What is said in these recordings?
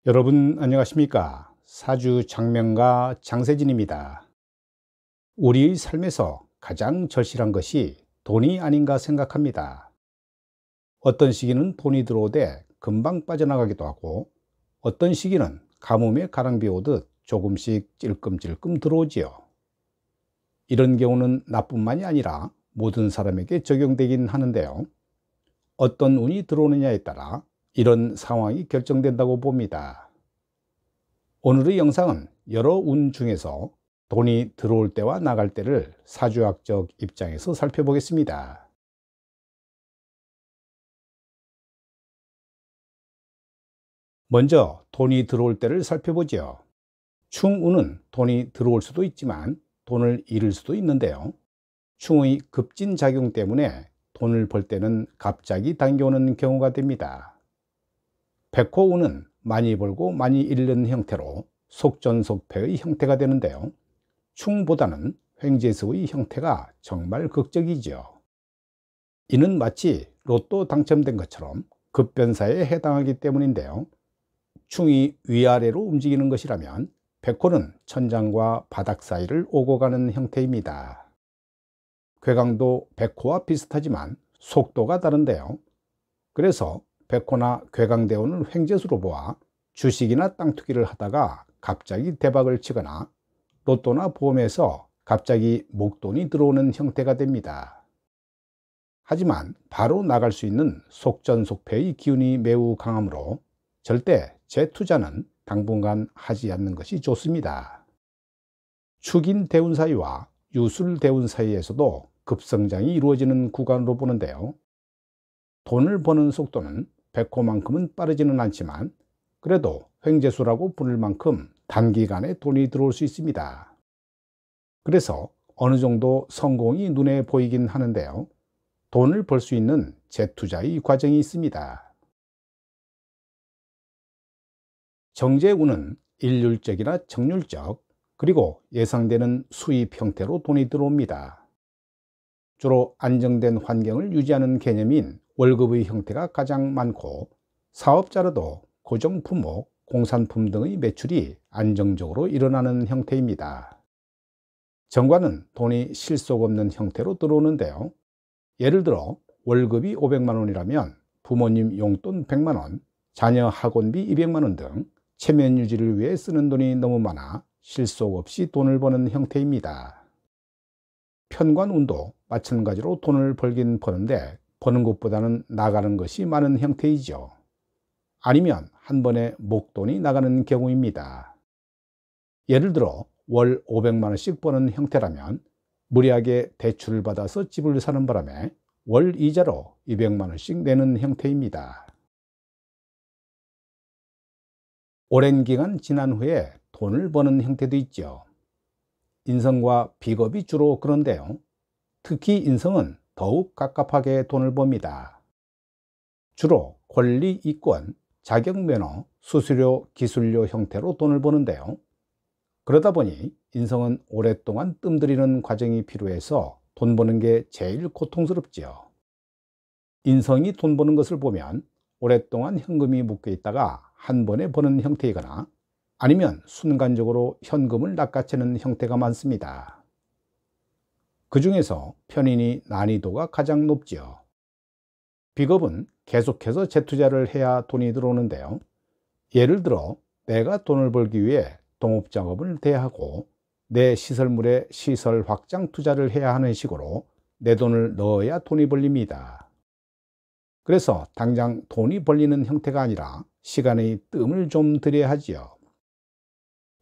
여러분 안녕하십니까? 사주 장명가 장세진입니다. 우리의 삶에서 가장 절실한 것이 돈이 아닌가 생각합니다. 어떤 시기는 돈이 들어오되 금방 빠져나가기도 하고, 어떤 시기는 가뭄에 가랑비 오듯 조금씩 찔끔찔끔 들어오지요. 이런 경우는 나뿐만이 아니라 모든 사람에게 적용되긴 하는데요. 어떤 운이 들어오느냐에 따라 이런 상황이 결정된다고 봅니다. 오늘의 영상은 여러 운 중에서 돈이 들어올 때와 나갈 때를 사주학적 입장에서 살펴보겠습니다. 먼저 돈이 들어올 때를 살펴보죠. 충운은 돈이 들어올 수도 있지만 돈을 잃을 수도 있는데요. 충의 급진작용 때문에 돈을 벌 때는 갑자기 당겨오는 경우가 됩니다. 백호운은 많이 벌고 많이 잃는 형태로 속전속패의 형태가 되는데요. 충보다는 횡재수의 형태가 정말 극적이지요. 이는 마치 로또 당첨된 것처럼 급변사에 해당하기 때문인데요. 충이 위아래로 움직이는 것이라면 백호는 천장과 바닥 사이를 오고 가는 형태입니다. 괴강도 백호와 비슷하지만 속도가 다른데요. 그래서 백호나 괴강대운을 횡재수로 보아 주식이나 땅 투기를 하다가 갑자기 대박을 치거나 로또나 보험에서 갑자기 목돈이 들어오는 형태가 됩니다. 하지만 바로 나갈 수 있는 속전속패의 기운이 매우 강하므로 절대 재투자는 당분간 하지 않는 것이 좋습니다. 축인 대운 사이와 유술 대운 사이에서도 급성장이 이루어지는 구간으로 보는데요. 돈을 버는 속도는 백호만큼은 빠르지는 않지만 그래도 횡재수라고 부를 만큼 단기간에 돈이 들어올 수 있습니다. 그래서 어느 정도 성공이 눈에 보이긴 하는데요. 돈을 벌 수 있는 재투자의 과정이 있습니다. 정제운은 일률적이나 정률적, 그리고 예상되는 수입 형태로 돈이 들어옵니다. 주로 안정된 환경을 유지하는 개념인 월급의 형태가 가장 많고, 사업자로도 고정품목, 공산품 등의 매출이 안정적으로 일어나는 형태입니다. 정관은 돈이 실속 없는 형태로 들어오는데요. 예를 들어 월급이 500만 원이라면 부모님 용돈 100만 원, 자녀 학원비 200만 원 등 체면 유지를 위해 쓰는 돈이 너무 많아 실속 없이 돈을 버는 형태입니다. 편관운도 마찬가지로 돈을 벌긴 버는데 버는 것보다는 나가는 것이 많은 형태이죠. 아니면 한 번에 목돈이 나가는 경우입니다. 예를 들어 월 500만 원씩 버는 형태라면 무리하게 대출을 받아서 집을 사는 바람에 월 이자로 200만 원씩 내는 형태입니다. 오랜 기간 지난 후에 돈을 버는 형태도 있죠. 인성과 비겁이 주로 그런데요. 특히 인성은 더욱 갑갑하게 돈을 법니다. 주로 권리, 이권, 자격 면허, 수수료, 기술료 형태로 돈을 버는데요. 그러다 보니 인성은 오랫동안 뜸들이는 과정이 필요해서 돈 버는 게 제일 고통스럽지요. 인성이 돈 버는 것을 보면 오랫동안 현금이 묶여 있다가 한 번에 버는 형태이거나 아니면 순간적으로 현금을 낚아채는 형태가 많습니다. 그 중에서 편인이 난이도가 가장 높지요. 비겁은 계속해서 재투자를 해야 돈이 들어오는데요. 예를 들어 내가 돈을 벌기 위해 동업작업을 대하고 내 시설물에 시설 확장 투자를 해야 하는 식으로 내 돈을 넣어야 돈이 벌립니다. 그래서 당장 돈이 벌리는 형태가 아니라 시간의 뜸을 좀 들여야 하지요.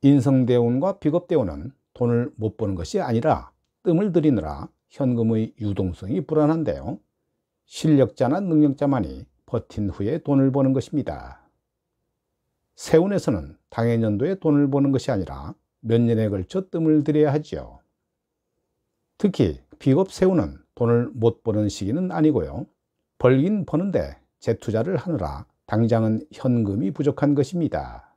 인성대운과 비겁대운은 돈을 못 버는 것이 아니라 뜸을 들이느라 현금의 유동성이 불안한데요. 실력자나 능력자만이 버틴 후에 돈을 버는 것입니다. 세운에서는 당해년도에 돈을 버는 것이 아니라 몇 년에 걸쳐 뜸을 들여야 하지요. 특히 비겁 세운은 돈을 못 버는 시기는 아니고요. 벌긴 버는데 재투자를 하느라 당장은 현금이 부족한 것입니다.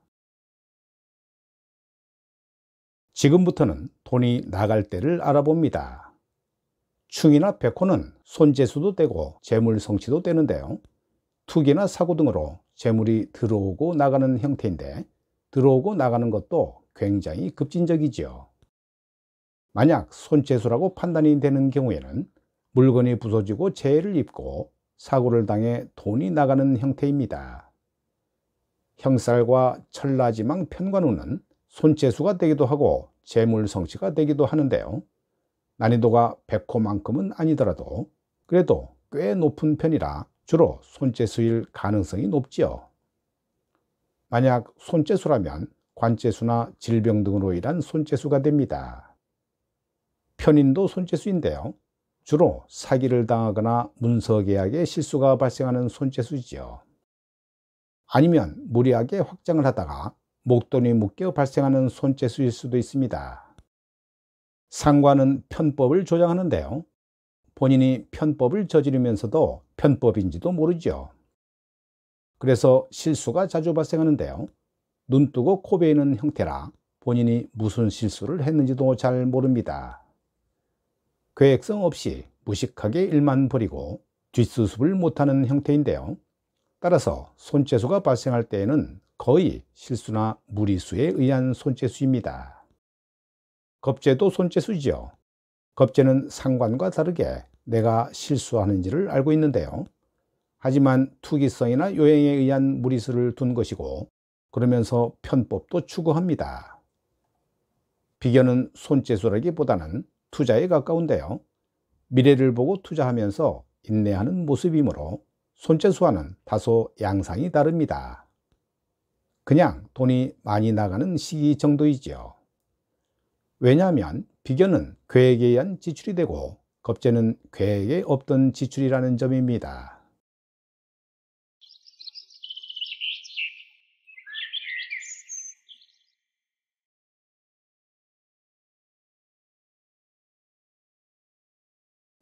지금부터는 돈이 나갈 때를 알아봅니다. 충이나 백호는 손재수도 되고 재물성취도 되는데요. 투기나 사고 등으로 재물이 들어오고 나가는 형태인데, 들어오고 나가는 것도 굉장히 급진적이지요. 만약 손재수라고 판단이 되는 경우에는 물건이 부서지고 재해를 입고 사고를 당해 돈이 나가는 형태입니다. 형살과 천라지망 편관운은 손재수가 되기도 하고 재물성취가 되기도 하는데요. 난이도가 100호만큼은 아니더라도 그래도 꽤 높은 편이라 주로 손재수일 가능성이 높지요. 만약 손재수라면 관재수나 질병 등으로 인한 손재수가 됩니다. 편인도 손재수인데요. 주로 사기를 당하거나 문서계약에 실수가 발생하는 손재수이지요. 아니면 무리하게 확장을 하다가 목돈이 묶여 발생하는 손재수일 수도 있습니다. 상관은 편법을 조장하는데요. 본인이 편법을 저지르면서도 편법인지도 모르죠. 그래서 실수가 자주 발생하는데요. 눈 뜨고 코 베이는 형태라 본인이 무슨 실수를 했는지도 잘 모릅니다. 계획성 없이 무식하게 일만 벌이고 뒷수습을 못하는 형태인데요. 따라서 손재수가 발생할 때에는 거의 실수나 무리수에 의한 손재수입니다. 겁재도 손재수지요. 겁재는 상관과 다르게 내가 실수하는지를 알고 있는데요. 하지만 투기성이나 요행에 의한 무리수를 둔 것이고 그러면서 편법도 추구합니다. 비견은 손재수라기보다는 투자에 가까운데요. 미래를 보고 투자하면서 인내하는 모습이므로 손재수와는 다소 양상이 다릅니다. 그냥 돈이 많이 나가는 시기 정도이지요. 왜냐하면 비견은 계획에 의한 지출이 되고 겁재는 계획에 없던 지출이라는 점입니다.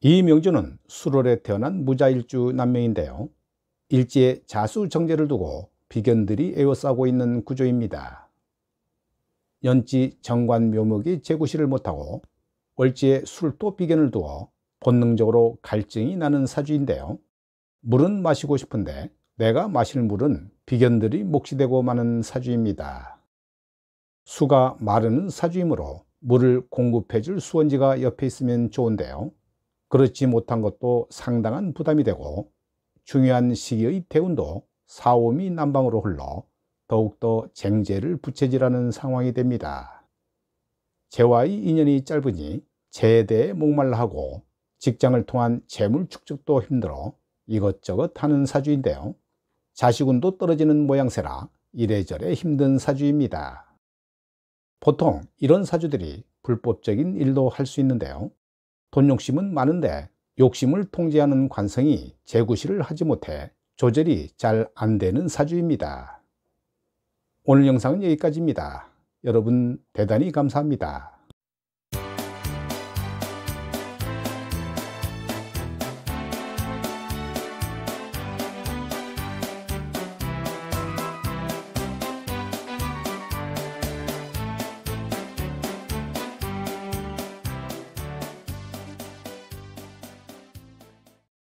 이명주는 수월에 태어난 무자일주 남명인데요. 일지에 자수정제를 두고 비견들이 에워싸고 있는 구조입니다. 연지 정관묘목이 제구시를 못하고 월지에 술도 비견을 두어 본능적으로 갈증이 나는 사주인데요. 물은 마시고 싶은데 내가 마실 물은 비견들이 몫이 되고 마는 사주입니다. 수가 마르는 사주이므로 물을 공급해줄 수원지가 옆에 있으면 좋은데요. 그렇지 못한 것도 상당한 부담이 되고 중요한 시기의 대운도 사오미 남방으로 흘러 더욱더 쟁제를 부채질하는 상황이 됩니다. 재와의 인연이 짧으니 재에 대해 목말라 하고 직장을 통한 재물 축적도 힘들어 이것저것 하는 사주인데요. 자식운도 떨어지는 모양새라 이래저래 힘든 사주입니다. 보통 이런 사주들이 불법적인 일도 할 수 있는데요. 돈 욕심은 많은데 욕심을 통제하는 관성이 제구시를 하지 못해 조절이 잘 안 되는 사주입니다. 오늘 영상은 여기까지입니다. 여러분 대단히 감사합니다.